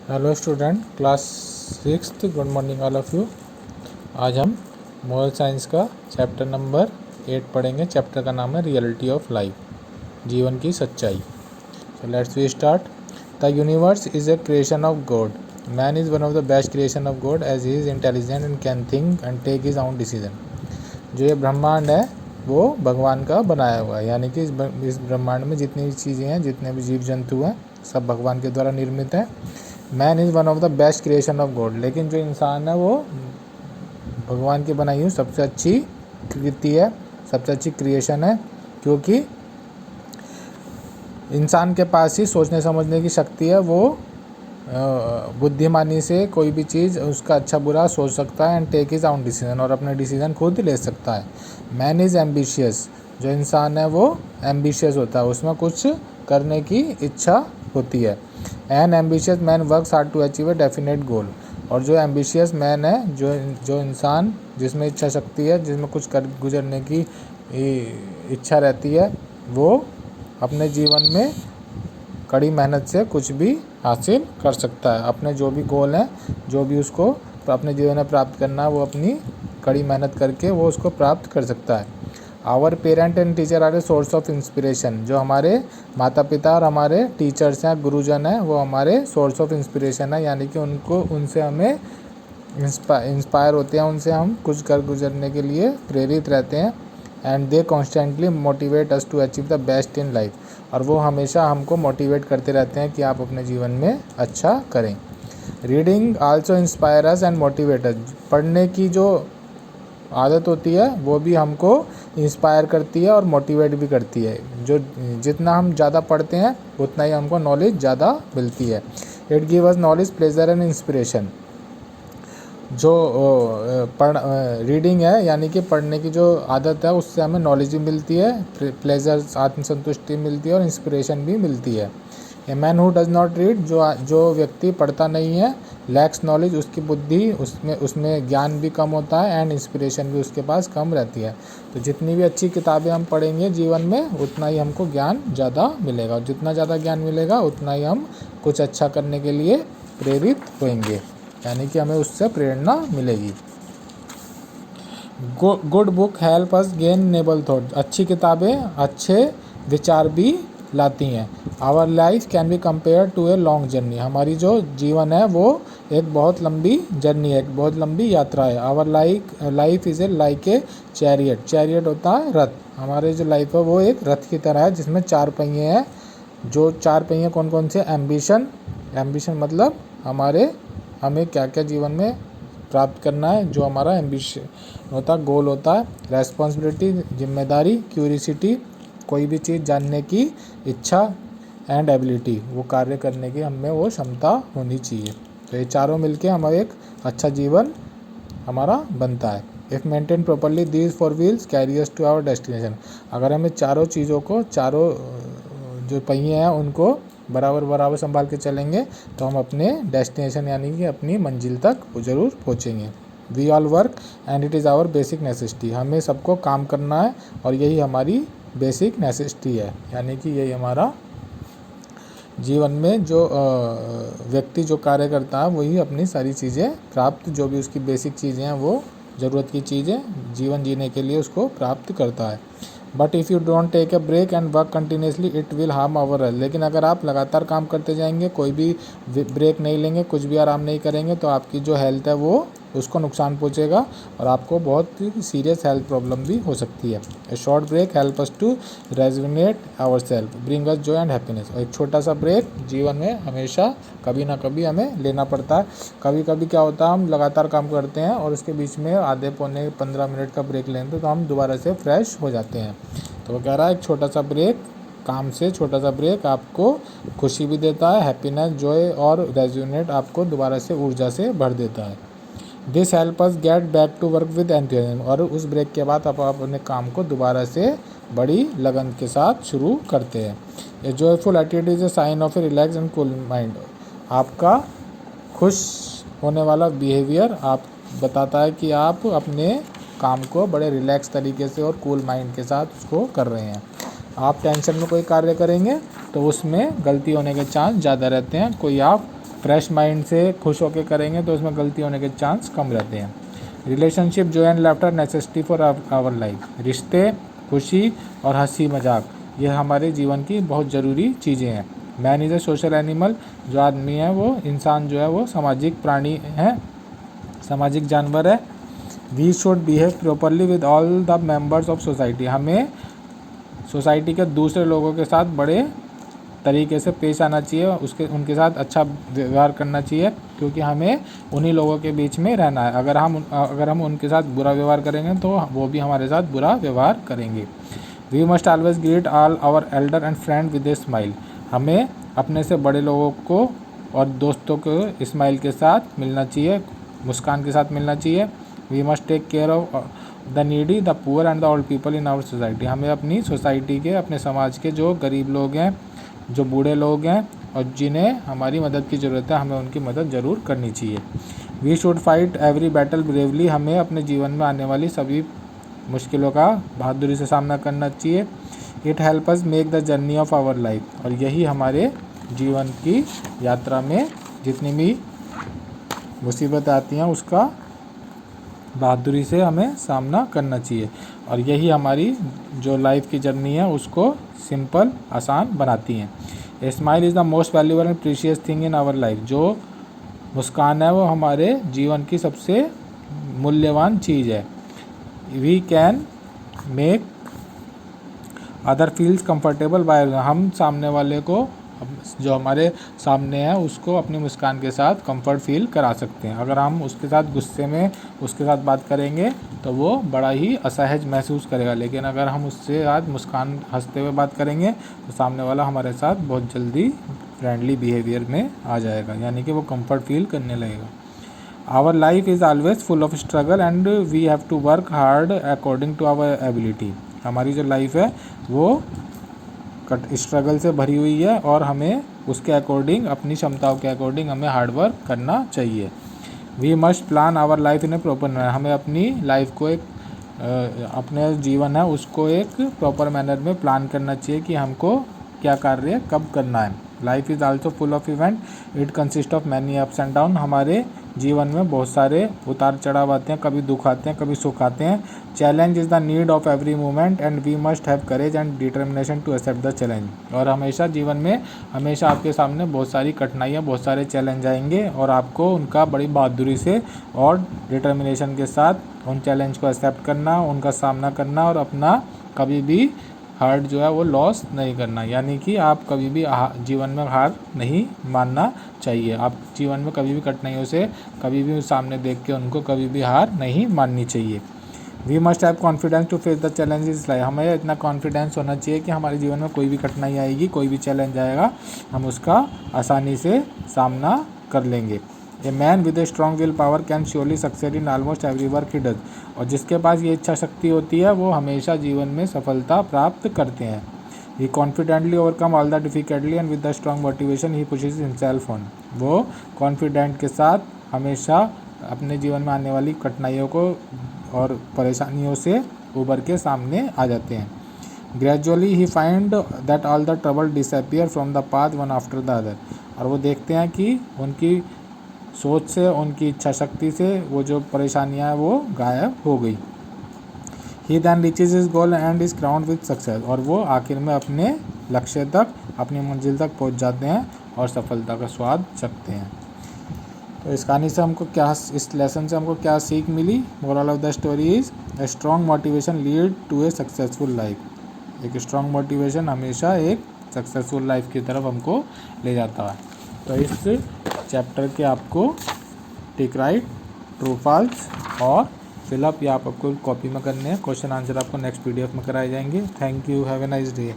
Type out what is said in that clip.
Hello student, class 6th, good morning all of you. आज हम moral science का chapter number 8 पढ़ेंगे। Chapter का नाम है रियलिटी ऑफ लाइफ, जीवन की सच्चाई। So let's we start. The universe is a creation of God. Man is one of the best creation of God as he is intelligent and can think and take his own decision. जो ये ब्रह्मांड है वो भगवान का बनाया हुआ है, यानी कि इस ब्रह्मांड में जितनी भी चीज़ें हैं, जितने भी जीव जंतु हैं, सब भगवान के द्वारा निर्मित हैं। Man is one of the best creation of God. लेकिन जो इंसान है वो भगवान की बनाई हुई सबसे अच्छी कृति है, सबसे अच्छी क्रिएशन है, क्योंकि इंसान के पास ही सोचने समझने की शक्ति है। वो बुद्धिमानी से कोई भी चीज़ उसका अच्छा बुरा सोच सकता है and take his own decision, और अपने डिसीजन खुद ले सकता है। Man is ambitious. जो इंसान है वो एम्बिशियस होता है, उसमें कुछ करने की इच्छा होती है। An ambitious man works hard to achieve a definite goal. और जो एम्बिशियस मैन है, जो इंसान जिसमें इच्छा शक्ति है, जिसमें कुछ कर गुजरने की इच्छा रहती है, वो अपने जीवन में कड़ी मेहनत से कुछ भी हासिल कर सकता है। अपने जो भी गोल हैं, जो भी उसको अपने जीवन में प्राप्त करना है, वो अपनी कड़ी मेहनत करके वो उसको प्राप्त कर सकता है। Our parent and teacher are a source of inspiration. जो हमारे माता पिता और हमारे टीचर्स हैं, गुरुजन हैं, वो हमारे सोर्स ऑफ इंस्पिरेशन है, यानी कि उनसे हमें इंस्पायर होते हैं, उनसे हम कुछ कर गुजरने के लिए प्रेरित रहते हैं। And they constantly motivate us to achieve the best in life. और वो हमेशा हमको मोटिवेट करते रहते हैं कि आप अपने जीवन में अच्छा करें। Reading also inspire us and motivate अस। पढ़ने की जो आदत होती है वो भी हमको इंस्पायर करती है और मोटिवेट भी करती है। जो जितना हम ज़्यादा पढ़ते हैं उतना ही हमको नॉलेज ज़्यादा मिलती है। It give us knowledge, pleasure and inspiration. जो रीडिंग है, यानी कि पढ़ने की जो आदत है, उससे हमें नॉलेज भी मिलती है, प्लेजर आत्मसंतुष्टि मिलती है और इंस्पिरेशन भी मिलती है। A man who does not read, जो व्यक्ति पढ़ता नहीं है, लैक्स नॉलेज, उसकी बुद्धि उसमें ज्ञान भी कम होता है एंड इंस्पिरेशन भी उसके पास कम रहती है। तो जितनी भी अच्छी किताबें हम पढ़ेंगे जीवन में, उतना ही हमको ज्ञान ज़्यादा मिलेगा, और जितना ज़्यादा ज्ञान मिलेगा उतना ही हम कुछ अच्छा करने के लिए प्रेरित होंगे, यानी कि हमें उससे प्रेरणा मिलेगी। Good book help us gain noble thought. अच्छी किताबें अच्छे विचार भी लाती हैं। Our life can be compare to a long journey. हमारी जो जीवन है वो एक बहुत लंबी जर्नी है, एक बहुत लंबी यात्रा है। Our life is a like a chariot. Chariot होता है रथ। हमारे जो लाइफ है वो एक रथ की तरह है, जिसमें 4 पहिए हैं। जो 4 पहिए कौन कौन से? एम्बिशन मतलब हमें क्या क्या जीवन में प्राप्त करना है, जो हमारा एम्बिशन होता है, गोल होता है। रेस्पॉन्सिबिलिटी, जिम्मेदारी। क्यूरियोसिटी, कोई भी चीज़ जानने की इच्छा। एंड एबिलिटी, वो कार्य करने की हमें वो क्षमता होनी चाहिए। तो ये चारों मिलके हमारा एक अच्छा जीवन हमारा बनता है। If maintain properly these 4 wheels carry us to our destination. अगर हमें चारों चीज़ों को, चारों जो पहिए हैं उनको बराबर संभाल के चलेंगे तो हम अपने डेस्टिनेशन यानी कि अपनी मंजिल तक ज़रूर पहुँचेंगे। We all work and it is our basic necessity. हमें सबको काम करना है और यही हमारी बेसिक नेसेसिटी है, यानी कि यही हमारा जीवन में जो व्यक्ति जो कार्य करता है वही अपनी सारी चीज़ें प्राप्त, जो भी उसकी बेसिक चीज़ें हैं, वो ज़रूरत की चीज़ें जीवन जीने के लिए उसको प्राप्त करता है। But if you don't take a break and work continuously it will harm our health. लेकिन अगर आप लगातार काम करते जाएंगे, कोई भी ब्रेक नहीं लेंगे, कुछ भी आराम नहीं करेंगे, तो आपकी जो हेल्थ है वो उसको नुकसान पहुंचेगा और आपको बहुत सीरियस हेल्थ प्रॉब्लम भी हो सकती है। A short break help us to rejuvenate our self, bring us joy and happiness. और एक छोटा सा ब्रेक जीवन में हमेशा कभी ना कभी हमें लेना पड़ता है। कभी कभी क्या होता है, हम लगातार काम करते हैं और उसके बीच में आधे पौने 15 मिनट का ब्रेक लेते तो हम दोबारा से फ्रेश हो जाते हैं। तो वो कह रहा है एक छोटा सा ब्रेक, काम से छोटा सा ब्रेक आपको खुशी भी देता है, हैप्पीनेस, जॉय और रेजुविनेट आपको दोबारा से ऊर्जा से भर देता है। This help us get back to work with enthusiasm. और उस ब्रेक के बाद आप अपने काम को दोबारा से बड़ी लगन के साथ शुरू करते हैं। A joyful attitude is a sign of a relax and cool mind. आपका खुश होने वाला बिहेवियर आप बताता है कि आप अपने काम को बड़े रिलैक्स तरीके से और कूल माइंड के साथ उसको कर रहे हैं। आप टेंशन में कोई कार्य करेंगे तो उसमें गलती होने के चांस ज़्यादा रहते हैं। कोई आप फ्रेश माइंड से खुश होकर करेंगे तो उसमें गलती होने के चांस कम रहते हैं। Relationship, joy and laughter necessity for our life. रिश्ते, खुशी और हंसी मजाक ये हमारे जीवन की बहुत ज़रूरी चीज़ें हैं। Man is a social animal, जो आदमी है वो इंसान जो है वो सामाजिक प्राणी है, सामाजिक जानवर है। We should behave properly with all the members of society. हमें सोसाइटी के दूसरे लोगों के साथ बड़े तरीके से पेश आना चाहिए, उनके साथ अच्छा व्यवहार करना चाहिए, क्योंकि हमें उन्हीं लोगों के बीच में रहना है। अगर हम उनके साथ बुरा व्यवहार करेंगे तो वो भी हमारे साथ बुरा व्यवहार करेंगे। We must always greet all our elder and friend with a smile. हमें अपने से बड़े लोगों को और दोस्तों को स्माइल के साथ मिलना चाहिए, मुस्कान के साथ मिलना चाहिए। We must take care of the needy, the poor and the old people in our society. हमें अपनी सोसाइटी के, अपने समाज के जो गरीब लोग हैं, जो बूढ़े लोग हैं और जिन्हें हमारी मदद की ज़रूरत है, हमें उनकी मदद ज़रूर करनी चाहिए। We should fight every battle bravely. हमें अपने जीवन में आने वाली सभी मुश्किलों का बहादुरी से सामना करना चाहिए। It help us make the journey of our life. और यही हमारे जीवन की यात्रा में जितनी भी मुसीबतें आती हैं उसका बहादुरी से हमें सामना करना चाहिए। और यही हमारी जो लाइफ की जर्नी है उसको सिंपल, आसान बनाती हैं। A smile is the most valuable and precious thing in our life. जो मुस्कान है वो हमारे जीवन की सबसे मूल्यवान चीज़ है। We can make other feels comfortable by, हम सामने वाले को, जो हमारे सामने है उसको अपनी मुस्कान के साथ कंफर्ट फील करा सकते हैं। अगर हम उसके साथ गुस्से में उसके साथ बात करेंगे तो वो बड़ा ही असहज महसूस करेगा, लेकिन अगर हम उससे आज मुस्कान हंसते हुए बात करेंगे तो सामने वाला हमारे साथ बहुत जल्दी फ्रेंडली बिहेवियर में आ जाएगा, यानी कि वो कंफर्ट फील करने लगेगा। Our life is always full of struggle and we have to work hard according to our ability. हमारी जो लाइफ है वो स्ट्रगल से भरी हुई है और हमें उसके अकॉर्डिंग, अपनी क्षमताओं के अकॉर्डिंग हमें हार्ड वर्क करना चाहिए। We must plan our life in a proper manner. हमें अपनी लाइफ को अपने जीवन है उसको एक प्रॉपर मैनर में प्लान करना चाहिए कि हमको क्या कार्य कब करना है। Life is also full of event, it consist of many ups and down. हमारे जीवन में बहुत सारे उतार चढ़ाव आते हैं, कभी दुख आते हैं, कभी सुख आते हैं। Challenge is the need of every moment and we must have courage and determination to accept the challenge. और हमेशा जीवन में हमेशा आपके सामने बहुत सारी कठिनाइयाँ, बहुत सारे चैलेंज आएंगे और आपको उनका बड़ी बहादुरी से और डिटर्मिनेशन के साथ उन चैलेंज को एक्सेप्ट करना, उनका सामना करना और अपना कभी भी हार्ट जो है वो लॉस नहीं करना, यानी कि आप कभी भी जीवन में हार नहीं मानना चाहिए। आप जीवन में कभी भी कठिनाइयों से कभी भी सामने देख के उनको कभी भी हार नहीं माननी चाहिए। We must have confidence to face the challenges life. हमें इतना कॉन्फिडेंस होना चाहिए कि हमारे जीवन में कोई भी कठिनाई आएगी, कोई भी चैलेंज आएगा, हम उसका आसानी से सामना कर लेंगे। A man with a strong will power can surely succeed in almost every work he does. और जिसके पास ये इच्छा शक्ति होती है वो हमेशा जीवन में सफलता प्राप्त करते हैं। He confidently overcome all the difficulty and with the strong motivation he pushes himself on. वो कॉन्फिडेंट के साथ हमेशा अपने जीवन में आने वाली कठिनाइयों को और परेशानियों से उबर के सामने आ जाते हैं। Gradually he find that all the trouble disappear from the path one after the other. और वो देखते हैं कि उनकी सोच से, उनकी इच्छा शक्ति से वो जो परेशानियां हैं वो गायब हो गई। He then reaches his goal and is crowned with success. और वो आखिर में अपने लक्ष्य तक, अपनी मंजिल तक पहुंच जाते हैं और सफलता का स्वाद चखते हैं। तो इस कहानी से हमको क्या, इस लेसन से हमको क्या सीख मिली? Moral of the story is a strong motivation lead to a successful life. एक स्ट्रॉन्ग मोटिवेशन हमेशा एक सक्सेसफुल लाइफ की तरफ हमको ले जाता है। तो इस चैप्टर के आपको टिक राइट, ट्रू फॉल्स और फिलअप या आपको कॉपी में करने हैं। क्वेश्चन आंसर आपको नेक्स्ट PDF में कराए जाएंगे। Thank you, have a nice day.